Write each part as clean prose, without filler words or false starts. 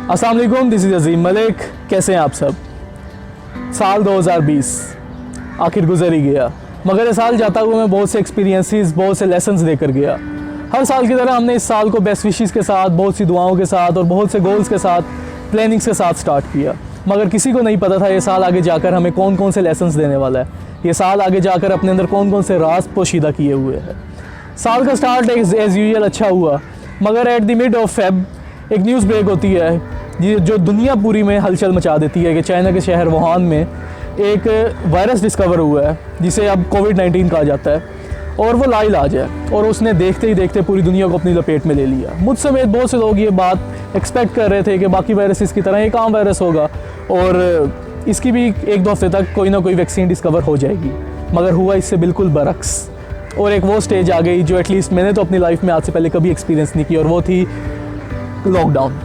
अस्सलाम वालेकुम, this is अजीम मलिक। कैसे हैं आप सब? साल 2020 आखिर गुजर ही गया, मगर ये साल जाता हुआ मैं बहुत से एक्सपीरियंसेस, बहुत से लेसन्स देकर गया। हर साल की तरह हमने इस साल को बेस्ट विशेस के साथ, बहुत सी दुआओं के साथ और बहुत से गोल्स के साथ, प्लानिंग्स के साथ स्टार्ट किया। मगर किसी को नहीं पता था ये साल आगे जाकर हमें कौन कौन से लेसन्स देने वाला है, ये साल आगे जाकर अपने अंदर कौन कौन से राज पोशीदा किए हुए हैं। साल का स्टार्ट एज़ यूजुअल अच्छा हुआ, मगर at the mid of Feb एक न्यूज़ ब्रेक होती है जो दुनिया पूरी में हलचल मचा देती है कि चाइना के शहर वुहान में एक वायरस डिस्कवर हुआ है जिसे अब कोविड-19 कहा जाता है, और वो लाइलाज है, और उसने देखते ही देखते पूरी दुनिया को अपनी लपेट में ले लिया। मुझ समेत बहुत से लोग ये बात एक्सपेक्ट कर रहे थे कि बाकी वायरसेस की तरह एक आम वायरस होगा और इसकी भी एक दो हफ्ते तक कोई ना कोई वैक्सीन डिस्कवर हो जाएगी, मगर हुआ इससे बिल्कुल बरक्स। और एक वो स्टेज आ गई जो एटलीस्ट मैंने तो अपनी लाइफ में आज से पहले कभी एक्सपीरियंस नहीं की, और वो थी लॉकडाउन।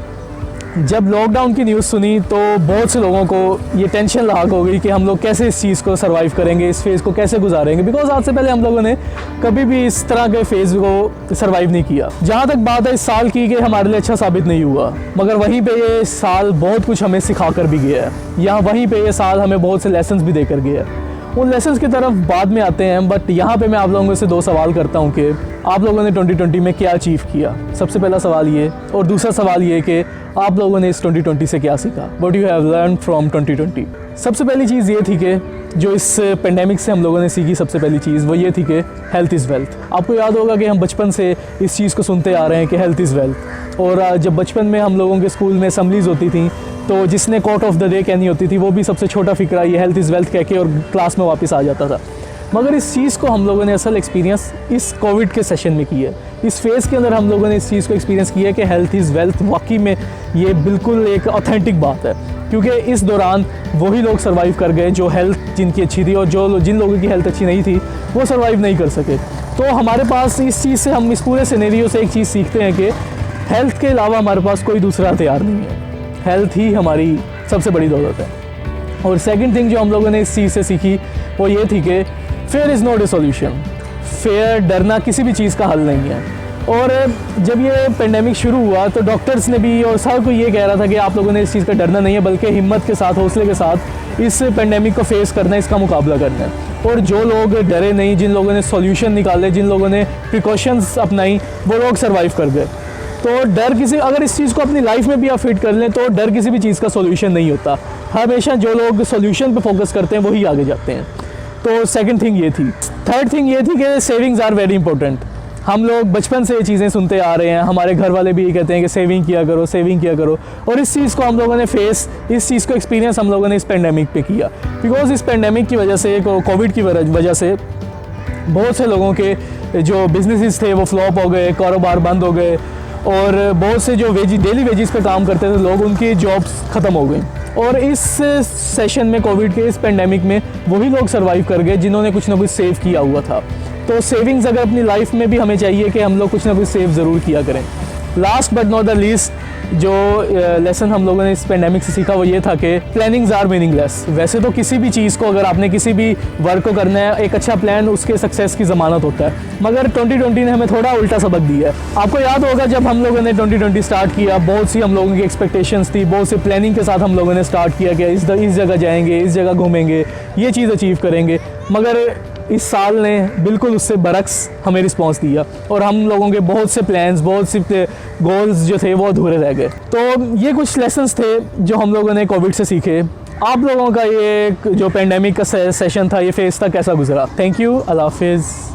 जब लॉकडाउन की न्यूज़ सुनी तो बहुत से लोगों को ये टेंशन लाक हो गई कि हम लोग कैसे इस चीज़ को सर्वाइव करेंगे, इस फेज़ को कैसे गुजारेंगे, बिकॉज आज से पहले हम लोगों ने कभी भी इस तरह के फेज़ को सर्वाइव नहीं किया। जहाँ तक बात है इस साल की कि हमारे लिए अच्छा साबित नहीं हुआ, मगर वहीं पे ये साल बहुत कुछ हमें सिखा कर भी गया है। यहाँ वहीं पे ये साल हमें बहुत से लेसन्स भी देकर गया है। उन लेसन्स की तरफ बाद में आते हैं, बट यहाँ पे मैं आप लोगों से दो सवाल करता हूँ कि आप लोगों ने 2020 में क्या अचीव किया। सबसे पहला सवाल ये, और दूसरा सवाल ये कि आप लोगों ने इस 2020 से क्या सीखा, what you have learn from 2020। सबसे पहली चीज़ ये थी कि जो इस पेंडेमिक से हम लोगों ने सीखी, सबसे पहली चीज़ वो ये थी कि हेल्थ इज़ वेल्थ। आपको याद होगा कि हम बचपन से इस चीज़ को सुनते आ रहे हैं कि हेल्थ इज़ वेल्थ, और जब बचपन में हम लोगों के स्कूल में असम्बलीज़ होती थी तो जिसने कोट ऑफ द डे कहनी होती थी वो भी सबसे छोटा फ़िक्रा ये हेल्थ इज़ वेल्थ कह के और क्लास में वापस आ जाता था। मगर इस चीज़ को हम लोगों ने असल एक्सपीरियंस इस कोविड के सेशन में की है। इस फेज़ के अंदर हम लोगों ने इस चीज़ को एक्सपीरियंस किया है कि हेल्थ इज़ वेल्थ वाकई में ये बिल्कुल एक ऑथेंटिक बात है, क्योंकि इस दौरान वही लोग सर्वाइव कर गए जो हेल्थ जिनकी अच्छी थी, और जिन लोगों की हेल्थ अच्छी नहीं थी वो सर्वाइव नहीं कर सके। तो हमारे पास इस चीज़ से, हम इस पूरे सिनेरियो से एक चीज़ सीखते हैं कि हेल्थ के अलावा हमारे पास कोई दूसरा हथियार नहीं है, हेल्थ ही हमारी सबसे बड़ी दौलत है। और सेकंड थिंग जो हम लोगों ने इस चीज़ से सीखी वो ये थी कि fair is not a solution. Fair, डरना किसी भी चीज़ का हल नहीं है। और जब ये पेंडेमिक शुरू हुआ तो डॉक्टर्स ने भी और सब को ये कह रहा था कि आप लोगों ने इस चीज़ का डरना नहीं है, बल्कि हिम्मत के साथ, हौसले के साथ इस पेंडेमिक को फेस करना है, इसका मुकाबला करना है। और जो लोग डरे नहीं, जिन लोगों ने सॉल्यूशन निकाले, जिन लोगों ने प्रिकॉशंस अपनाई, वो लोग सर्वाइव कर गए। तो डर किसी, अगर इस चीज़ को अपनी लाइफ में भी आप फिट कर लें तो डर किसी भी चीज़ का सॉल्यूशन नहीं होता। हमेशा जो लोग सॉल्यूशन पे फोकस करते हैं वही आगे जाते हैं। तो सेकंड थिंग ये थी। थर्ड थिंग ये थी कि सेविंग्स आर वेरी इंपॉर्टेंट। हम लोग बचपन से ये चीज़ें सुनते आ रहे हैं, हमारे घर वाले भी ये कहते हैं कि सेविंग किया करो, सेविंग किया करो, और इस चीज़ को हम लोगों ने इस चीज़ को एक्सपीरियंस हम लोगों ने इस पेंडेमिक पे किया। बिकॉज इस पेंडेमिक की वजह से, कोविड की वजह से बहुत से लोगों के जो बिजनेसेस थे वो फ्लॉप हो गए, कारोबार बंद हो गए, और बहुत से जो डेली वेजेस पे काम करते थे लोग, उनकी जॉब्स ख़त्म हो गई। और इस सेशन में, कोविड के इस पेंडेमिक में, वही लोग सर्वाइव कर गए जिन्होंने कुछ ना कुछ सेव किया हुआ था। तो सेविंग्स अगर अपनी लाइफ में भी हमें चाहिए कि हम लोग कुछ ना कुछ सेव ज़रूर किया करें। Last but not the least जो लेसन हम लोगों ने इस पेंडेमिक से सीखा वो ये था कि प्लानिंग्स आर मीनिंगलेस। वैसे तो किसी भी चीज़ को, अगर आपने किसी भी वर्क को करना है, एक अच्छा प्लान उसके सक्सेस की ज़मानत होता है, मगर 2020 ने हमें थोड़ा उल्टा सबक दिया है। आपको याद होगा जब हम लोगों ने 2020 स्टार्ट किया, बहुत सी हम लोगों की एक्सपेक्टेशंस थी, बहुत सी प्लानिंग के साथ हम लोगों ने स्टार्ट किया कि इस जगह जाएंगे, इस जगह घूमेंगे, ये चीज़ अचीव करेंगे, मगर इस साल ने बिल्कुल उससे बरक्स हमें रिस्पांस दिया, और हम लोगों के बहुत से प्लान्स, बहुत से गोल्स जो थे वो अधूरे रह गए। तो ये कुछ लेसन्स थे जो हम लोगों ने कोविड से सीखे। आप लोगों का ये जो पेंडेमिक का सेशन था, ये फेज़ था, कैसा गुजरा? थैंक यू, अल्लाह हाफिज़।